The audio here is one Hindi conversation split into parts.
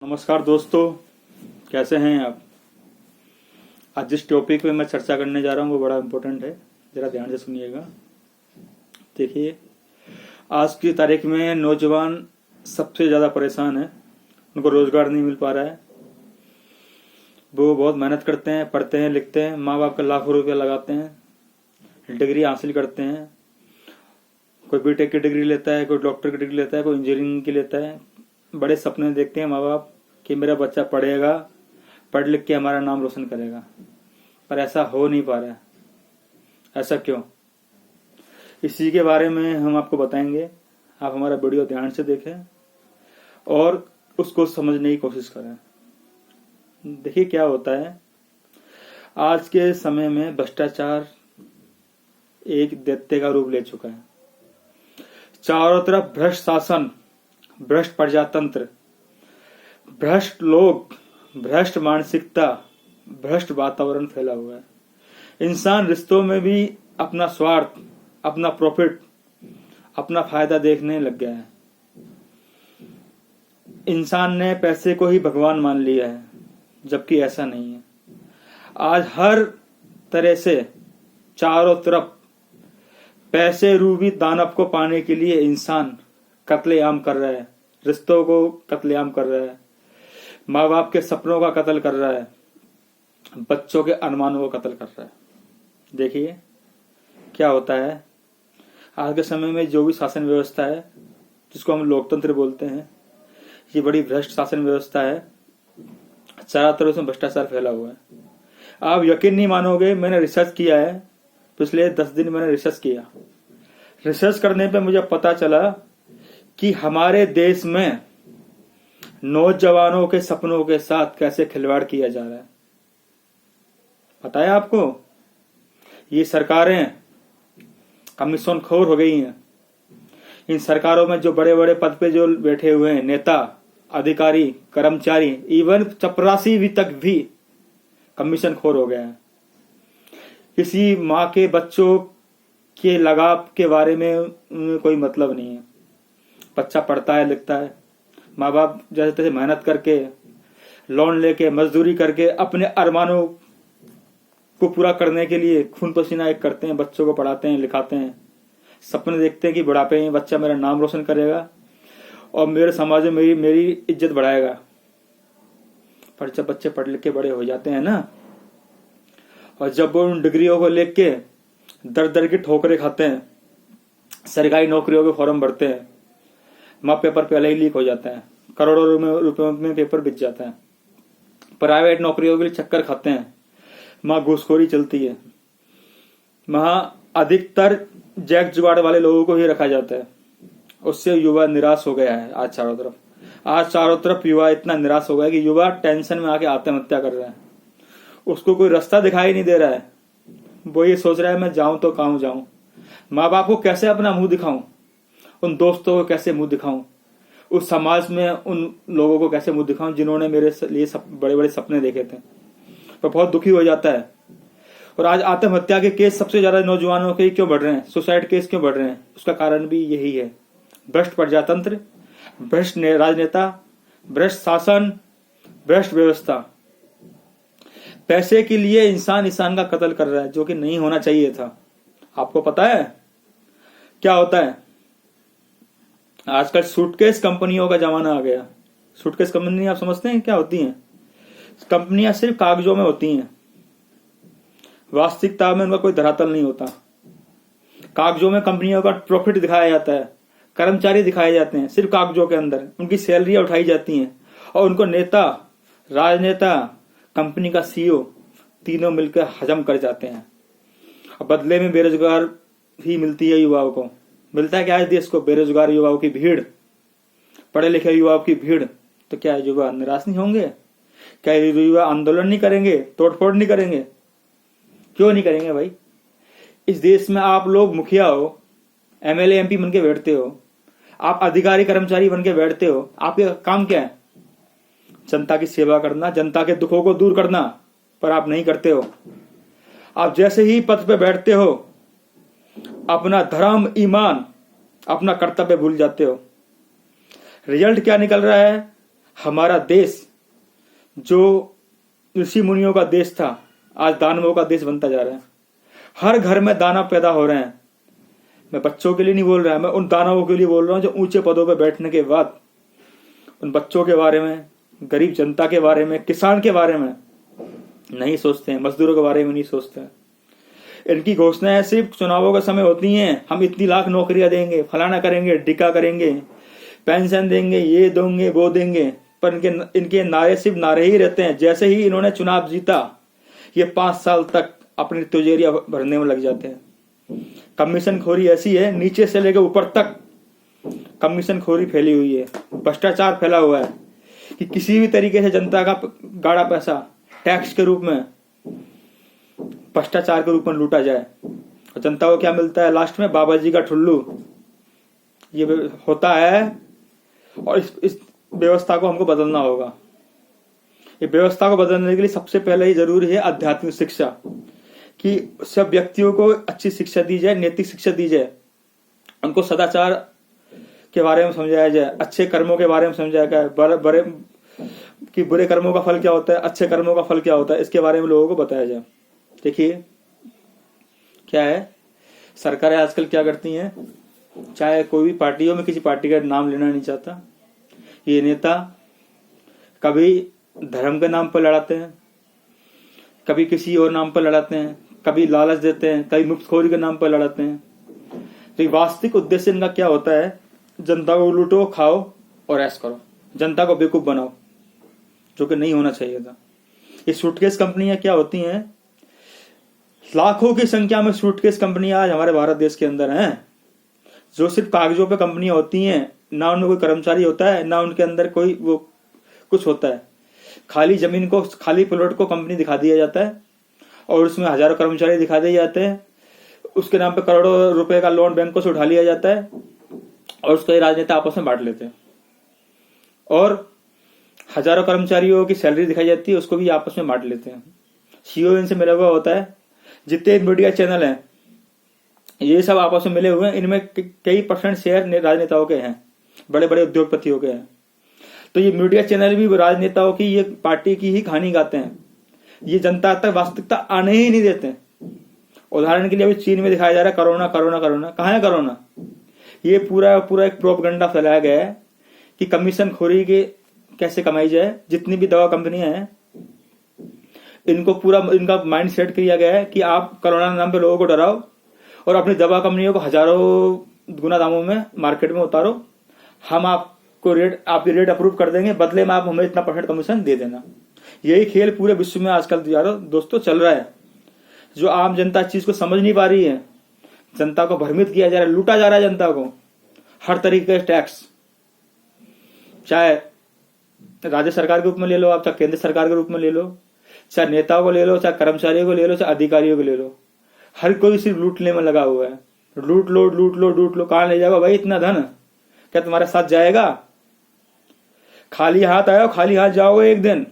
नमस्कार दोस्तों, कैसे हैं आप। आज जिस टॉपिक पे मैं चर्चा करने जा रहा हूँ वो बड़ा इम्पोर्टेंट है, ज़रा ध्यान से सुनिएगा। देखिए, आज की तारीख में नौजवान सबसे ज़्यादा परेशान है, उनको रोज़गार नहीं मिल पा रहा है। वो बहुत मेहनत करते हैं, पढ़ते हैं, लिखते हैं, माँ बाप का लाखों रुपया लगाते हैं, डिग्री हासिल करते हैं। कोई बीटेक की डिग्री लेता है, कोई डॉक्टर की डिग्री लेता है, कोई इंजीनियरिंग की लेता है। बड़े सपने देखते हैं माँ बाप कि मेरा बच्चा पढ़ेगा, पढ़ लिख के हमारा नाम रोशन करेगा, पर ऐसा हो नहीं पा रहा है। ऐसा क्यों? इसी के बारे में हम आपको बताएंगे। आप हमारा वीडियो ध्यान से देखें और उसको समझने की कोशिश करें। देखिए क्या होता है, आज के समय में भ्रष्टाचार एक दैत्य का रूप ले चुका है। चारों तरफ भ्रष्ट शासन, भ्रष्ट प्रजातंत्र, भ्रष्ट लोग, भ्रष्ट मानसिकता, भ्रष्ट वातावरण फैला हुआ है। इंसान रिश्तों में भी अपना स्वार्थ, अपना प्रॉफिट, अपना फायदा देखने लग गया है। इंसान ने पैसे को ही भगवान मान लिया है, जबकि ऐसा नहीं है। आज हर तरह से चारों तरफ पैसे रूपी दानव को पाने के लिए इंसान कत्लेआम कर रहा है, रिश्तों को कत्लेआम कर रहा है, माँ बाप के सपनों का कत्ल कर रहा है, बच्चों के अरमानों को कत्ल कर रहा है। देखिए क्या होता है, आज के समय में जो भी शासन व्यवस्था है, जिसको हम लोकतंत्र बोलते हैं, ये बड़ी भ्रष्ट शासन व्यवस्था है। चारों तरफ से भ्रष्टाचार फैला हुआ है। आप यकीन नहीं मानोगे, मैंने रिसर्च किया है, पिछले 10 दिन मैंने रिसर्च किया। रिसर्च करने पे मुझे पता चला कि हमारे देश में नौजवानों के सपनों के साथ कैसे खिलवाड़ किया जा रहा है। पता है आपको? ये सरकारें कमीशन खोर हो गई हैं। इन सरकारों में जो बड़े बड़े पद पे जो बैठे हुए हैं, नेता, अधिकारी, कर्मचारी, इवन चपरासी भी तक भी कमीशन खोर हो गया है। किसी माँ के बच्चों के लगाव के बारे में कोई मतलब नहीं है। बच्चा पढ़ता है, लिखता है, माँ बाप जैसे तैसे मेहनत करके, लोन लेके, मजदूरी करके अपने अरमानों को पूरा करने के लिए खून पसीना एक करते हैं, बच्चों को पढ़ाते हैं, लिखाते हैं, सपने देखते हैं कि बुढ़ापे में बच्चा मेरा नाम रोशन करेगा और मेरे समाज में मेरी इज्जत बढ़ाएगा। पर जब बच्चे पढ़ लिख के बड़े हो जाते हैं ना, और जब वो उन डिग्रियों को लेके दर दर की ठोकरें खाते हैं, सरकारी नौकरियों के फॉर्म भरते हैं, माँ पेपर पहले ही लीक हो जाता है, करोड़ों रुपयों में पेपर बिक जाता है। प्राइवेट नौकरियों के लिए चक्कर खाते हैं, माँ घूसखोरी चलती है, वहां अधिकतर जैक जुगाड़ वाले लोगों को ही रखा जाता है। उससे युवा निराश हो गया है। आज चारों तरफ युवा इतना निराश हो गया कि युवा टेंशन में आके आत्महत्या कर रहा है। उसको कोई रास्ता दिखाई नहीं दे रहा है। वो ये सोच रहा है मैं जाऊं तो कहां जाऊं, माँ बाप को कैसे अपना मुंह दिखाऊं, उन दोस्तों को कैसे मुंह दिखाऊं, उस समाज में उन लोगों को कैसे मुंह दिखाऊं जिन्होंने मेरे लिए बड़े बड़े सपने देखे थे। तो बहुत दुखी हो जाता है। और आज आत्महत्या के केस सबसे ज्यादा नौजवानों के क्यों बढ़ रहे हैं, सुसाइड केस क्यों बढ़ रहे हैं, उसका कारण भी यही है। भ्रष्ट प्रजातंत्र, भ्रष्ट राजनेता, भ्रष्ट शासन, भ्रष्ट व्यवस्था। पैसे के लिए इंसान का कत्ल कर रहा है, जो कि नहीं होना चाहिए था। आपको पता है क्या होता है? आजकल सूटकेस कंपनियों का जमाना आ गया। सूटकेस कंपनी आप समझते हैं क्या होती हैं? कंपनियां सिर्फ कागजों में होती हैं, वास्तविकता में उनका कोई धरातल नहीं होता। कागजों में कंपनियों का प्रॉफिट दिखाया जाता है, कर्मचारी दिखाए जाते हैं सिर्फ कागजों के अंदर, उनकी सैलरियां उठाई जाती हैं और उनको नेता, राजनेता, कंपनी का सीईओ तीनों मिलकर हजम कर जाते हैं। और बदले में बेरोजगार भी मिलती है युवाओं को। मिलता है क्या है देश को? बेरोजगार युवाओं की भीड़, पढ़े लिखे युवाओं की भीड़। तो क्या युवा निराश नहीं होंगे? क्या युवा आंदोलन नहीं करेंगे, तोड़फोड़ नहीं करेंगे? क्यों नहीं करेंगे भाई? इस देश में आप लोग मुखिया हो, एमएलए एमपी बन के बैठते हो, आप अधिकारी कर्मचारी बन के बैठते हो। आपका काम क्या है? जनता की सेवा करना, जनता के दुखों को दूर करना, पर आप नहीं करते हो। आप जैसे ही पद पे बैठते हो, अपना धर्म, ईमान, अपना कर्तव्य भूल जाते हो। रिजल्ट क्या निकल रहा है? हमारा देश जो ऋषि मुनियों का देश था आज दानवों का देश बनता जा रहा है। हर घर में दानव पैदा हो रहे हैं। मैं बच्चों के लिए नहीं बोल रहा, मैं उन दानवों के लिए बोल रहा हूं जो ऊंचे पदों पर बैठने के बाद उन बच्चों के बारे में, गरीब जनता के बारे में, किसान के बारे में नहीं सोचते हैं, मजदूरों के बारे में नहीं सोचते हैं। इनकी घोषणाएं सिर्फ चुनावों के समय होती हैं। हम इतनी लाख नौकरियां देंगे, फलाना करेंगे, टिका करेंगे, पेंशन देंगे, ये देंगे, वो देंगे, पर इनके नारे सिर्फ नारे ही रहते हैं। जैसे ही इन्होंने चुनाव जीता ये 5 साल तक अपनी तिजोरियां भरने में लग जाते हैं। कमीशन खोरी ऐसी है, नीचे से लेकर ऊपर तक कमीशन खोरी फैली हुई है, भ्रष्टाचार फैला हुआ है कि किसी भी तरीके से जनता का गाढ़ा पैसा टैक्स के रूप में, भ्रष्टाचार के रूप में लूटा जाए। और जनता को क्या मिलता है लास्ट में? बाबा जी का ठुल्लू। ये होता है और इस व्यवस्था को हमको बदलना होगा। ये व्यवस्था को बदलने के लिए सबसे पहले ही जरूरी है आध्यात्मिक शिक्षा, कि सब व्यक्तियों को अच्छी शिक्षा दी जाए, नैतिक शिक्षा दी जाए, उनको सदाचार के बारे में समझाया जाए, अच्छे कर्मों के बारे में समझाया जाए, बड़े कि बुरे कर्मों का फल क्या होता है, अच्छे कर्मों का फल क्या होता है, इसके बारे में लोगों को बताया जाए। देखिए क्या है, सरकारें आजकल क्या करती हैं, चाहे कोई भी पार्टी हो, मैं किसी पार्टी का नाम लेना नहीं चाहता, ये नेता कभी धर्म के नाम पर लड़ाते हैं, कभी किसी और नाम पर लड़ाते हैं, कभी लालच देते हैं, कभी मुफ्तखोरी के नाम पर लड़ाते हैं। तो वास्तविक उद्देश्य इनका क्या होता है? जनता को लूटो, खाओ और ऐश करो, जनता को बेवकूफ बनाओ, जो कि नहीं होना चाहिए था। ये सूटकेस कंपनियां क्या होती हैं? लाखों की संख्या में सूटकेस कंपनियां आज हमारे भारत देश के अंदर हैं, जो सिर्फ कागजों पे कंपनियां होती हैं, ना उनमें कोई कर्मचारी होता है, ना उनके अंदर कोई वो कुछ होता है। खाली जमीन को, खाली प्लॉट को कंपनी दिखा दिया जाता है और उसमें हजारों कर्मचारी दिखा दिए जाते हैं। उसके नाम पे करोड़ों रुपए का लोन बैंकों से उठा लिया जाता है और उसका राजनेता आपस में बांट लेते हैं और हजारों कर्मचारियों की सैलरी दिखाई जाती है, उसको भी आपस में बांट लेते हैं। सीईओ इनसे मिला हुआ होता है। जितने मीडिया चैनल हैं ये सब आपस में मिले हुए हैं, इनमें कई % शेयर राजनेताओं के हैं, बड़े बड़े उद्योगपतियों के हैं। तो ये मीडिया चैनल भी राजनेताओं की, ये पार्टी की ही कहानी गाते हैं, ये जनता तक वास्तविकता आने ही नहीं देते। उदाहरण के लिए अभी चीन में दिखाया जा रहा है कोरोना कोरोना कोरोना। कहाँ है कोरोना? ये पूरा एक प्रोपगंडा फैलाया गया है कि कमीशन खोरी के कैसे कमाई जाए। जितनी भी दवा कंपनियां हैं इनको पूरा इनका माइंड सेट किया गया है कि आप कोरोना नाम पे लोगों को डराओ और अपनी दवा कंपनियों को हजारों गुना दामों में मार्केट में उतारो, हम आपको आपकी रेट अप्रूव कर देंगे, बदले में आप हमें इतना % कमीशन दे देना। यही खेल पूरे विश्व में आजकल दोस्तों चल रहा है, जो आम जनता चीज को समझ नहीं पा रही है। जनता को भ्रमित किया जा रहा है, लूटा जा रहा है जनता को हर तरीके के टैक्स, चाहे राज्य सरकार के रूप में ले लो आप, चाहे केंद्र सरकार के रूप में ले लो, चाहे नेताओं को ले लो, चाहे कर्मचारियों को ले लो, चाहे अधिकारियों को ले लो, हर कोई सिर्फ लूटने में लगा हुआ है। लूट लो लूट लो लूट लो। कहां ले जाओगे भाई इतना धन? क्या तुम्हारे साथ जाएगा? खाली हाथ आयो, खाली हाथ जाओगे एक दिन,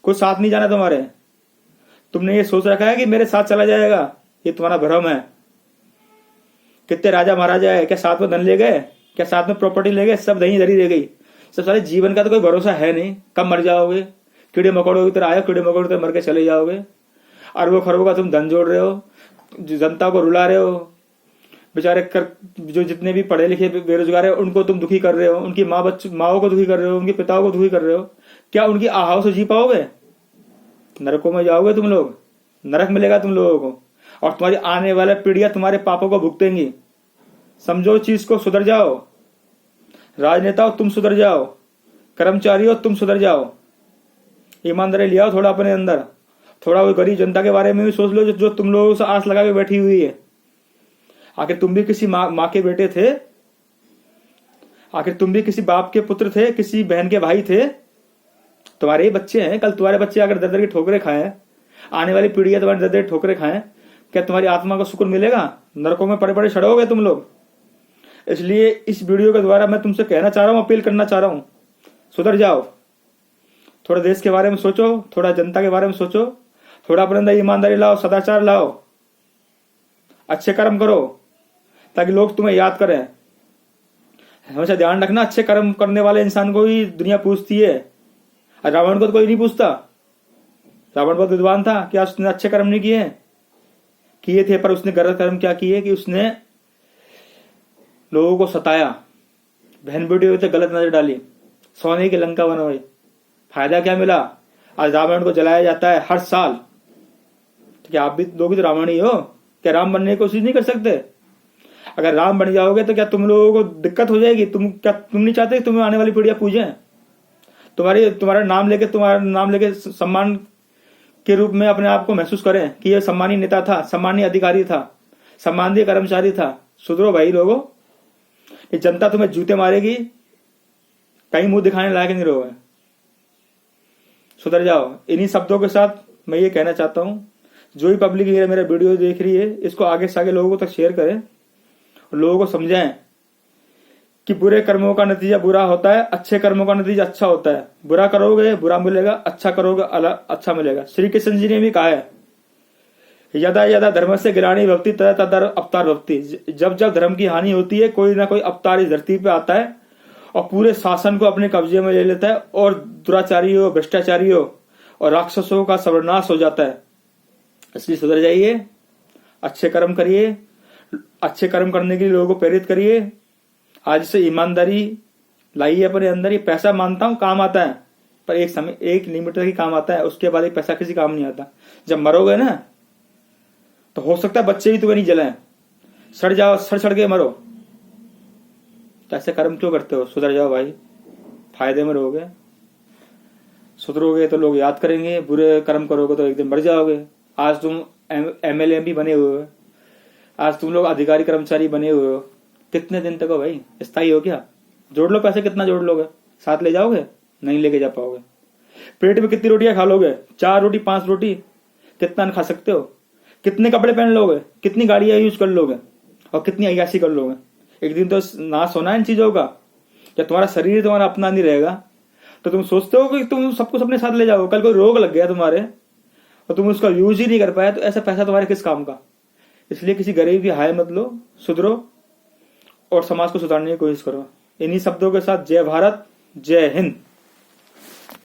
कुछ साथ नहीं जाना तुम्हारे। तुमने ये सोच रखा है कि मेरे साथ चला जाएगा, ये तुम्हारा भ्रम है। कितने राजा महाराजा है, क्या साथ में धन ले गए? क्या साथ में प्रॉपर्टी ले गए? सब दही धरी रह गई। सब सारे जीवन का तो कोई भरोसा है नहीं, कब मर जाओगे। कीड़े मकोड़ों की तरह आए, कीड़े मकोड़ों की तरह मर के चले जाओगे। अरबों खरबों का तुम धन जोड़ रहे हो, जनता को रुला रहे हो। बेचारे जो जितने भी पढ़े लिखे बेरोजगार है उनको तुम दुखी कर रहे हो, उनकी माओ को दुखी कर रहे हो, उनके पिताओं को दुखी कर रहे हो। क्या उनकी आहाओं से जी पाओगे? नरकों में जाओगे तुम लोग, नरक मिलेगा तुम लोगों को और तुम्हारी आने वाले पीढ़ियां तुम्हारे पापों को भुगतेंगी। समझो चीज को, सुधर जाओ। राजनेताओं तुम सुधर जाओ, कर्मचारियों तुम सुधर जाओ, ईमानदारी ले आओ थोड़ा अपने अंदर। थोड़ा वो गरीब जनता के बारे में भी सोच लो जो तुम लोगों से आस लगा के बैठी हुई है। आखिर तुम भी किसी माँ के बेटे थे, आखिर तुम भी किसी बाप के पुत्र थे, किसी बहन के भाई थे। तुम्हारे ही बच्चे हैं, कल तुम्हारे बच्चे अगर दर दर की ठोकरें खाएं, आने वाली पीढ़ियां तुम्हारी दर दर की ठोकरें खाएं, क्या तुम्हारी आत्मा को सुकून मिलेगा? नरकों में पड़े पड़े सड़ोगे तुम लोग। इसलिए इस वीडियो के द्वारा मैं तुमसे कहना चाह रहा हूं, अपील करना चाह रहा हूं, सुधर जाओ। थोड़ा देश के बारे में सोचो, थोड़ा जनता के बारे में सोचो, थोड़ा अपने अंदर ईमानदारी लाओ, सदाचार लाओ, अच्छे कर्म करो ताकि लोग तुम्हें याद करें। हमेशा ध्यान रखना, अच्छे कर्म करने वाले इंसान को ही दुनिया पूछती है, रावण को तो कोई नहीं पूछता, रावण बहुत विद्वान था, क्या उसने अच्छे कर्म नहीं किए थे, पर उसने गलत कर्म क्या किए कि उसने लोगों को सताया, बहन बेटियों पे गलत नजर डाली, सोने की लंका बनवाई। फायदा क्या मिला? आज रावण को जलाया जाता है हर साल। तो क्या आप भी लोग भी तो रावण ही हो? क्या राम बनने की कोशिश नहीं कर सकते? अगर राम बन जाओगे तो क्या तुम लोगों को दिक्कत हो जाएगी? तुम नहीं चाहते कि तुम्हें आने वाली पीढ़ियां पूजें, तुम्हारा नाम लेके सम्मान के रूप में अपने आप को महसूस करें कि यह सम्मानीय नेता था, सम्मानीय अधिकारी था, सम्मानीय कर्मचारी था। सुधरो भाई लोगों, ये जनता तुम्हें जूते मारेगी, कहीं मुंह दिखाने लायक नहीं रहोगे। सुधर जाओ। इन्हीं शब्दों के साथ मैं ये कहना चाहता हूं, जो भी पब्लिक मेरा वीडियो देख रही है, इसको आगे से आगे लोगों तक शेयर करें और लोगों को समझाएं कि बुरे कर्मों का नतीजा बुरा होता है, अच्छे कर्मों का नतीजा अच्छा होता है। बुरा करोगे बुरा मिलेगा, अच्छा करोगे अच्छा मिलेगा। श्री कृष्ण जी ने भी कहा है, यदा यदा धर्म से गिरानी भक्ति तदा तदा अवतार भक्ति। जब जब धर्म की हानि होती है, कोई ना कोई अवतार इस धरती पे आता है और पूरे शासन को अपने कब्जे में ले लेता है और दुराचारियों, भ्रष्टाचारियों और राक्षसों का सर्वनाश हो जाता है। इसलिए सुधर जाइए, अच्छे कर्म करिए, अच्छे कर्म करने के लिए लोगों को प्रेरित करिए। आज से ईमानदारी लाइए अपने अंदर। ये पैसा मानता हूं काम आता है, पर एक लिमिट तक ही काम आता है, उसके बाद एक पैसा किसी काम नहीं आता। जब मरोगे ना तो हो सकता है बच्चे भी तुम्हें नहीं जलाएं, सड़ के मरो। तो ऐसे कर्म क्यों करते हो? सुधर जाओ भाई, फायदे में रहोगे। सुधरोगे तो लोग याद करेंगे, बुरे कर्म करोगे तो एक दिन मर जाओगे। आज तुम MLA भी बने हुए हो, आज तुम लोग अधिकारी कर्मचारी बने हुए हो, कितने दिन तक हो भाई? स्थायी हो क्या? जोड़ लो पैसे, कितना जोड़ लोगे? साथ ले जाओगे? नहीं लेके जा पाओगे। पेट में कितनी रोटियां खा लोगे? 4 रोटी 5 रोटी कितना खा सकते हो? कितने कपड़े पहन लोगे? कितनी गाड़ियां यूज कर लोगे? और कितनी अय्याशी कर लोगे? एक दिन तो नाश होना है इन चीजों का। जब तुम्हारा शरीर तुम्हारा अपना नहीं रहेगा तो तुम सोचते हो कि तुम सब कुछ अपने साथ ले जाओ। कल कोई रोग लग गया तुम्हारे और तुम उसका यूज ही नहीं कर पाए, तो ऐसा पैसा तुम्हारे किस काम का? इसलिए किसी गरीब की हाय मत लो, सुधरो और समाज को सुधारने की कोशिश करो। इन्हीं शब्दों के साथ जय भारत, जय हिंद।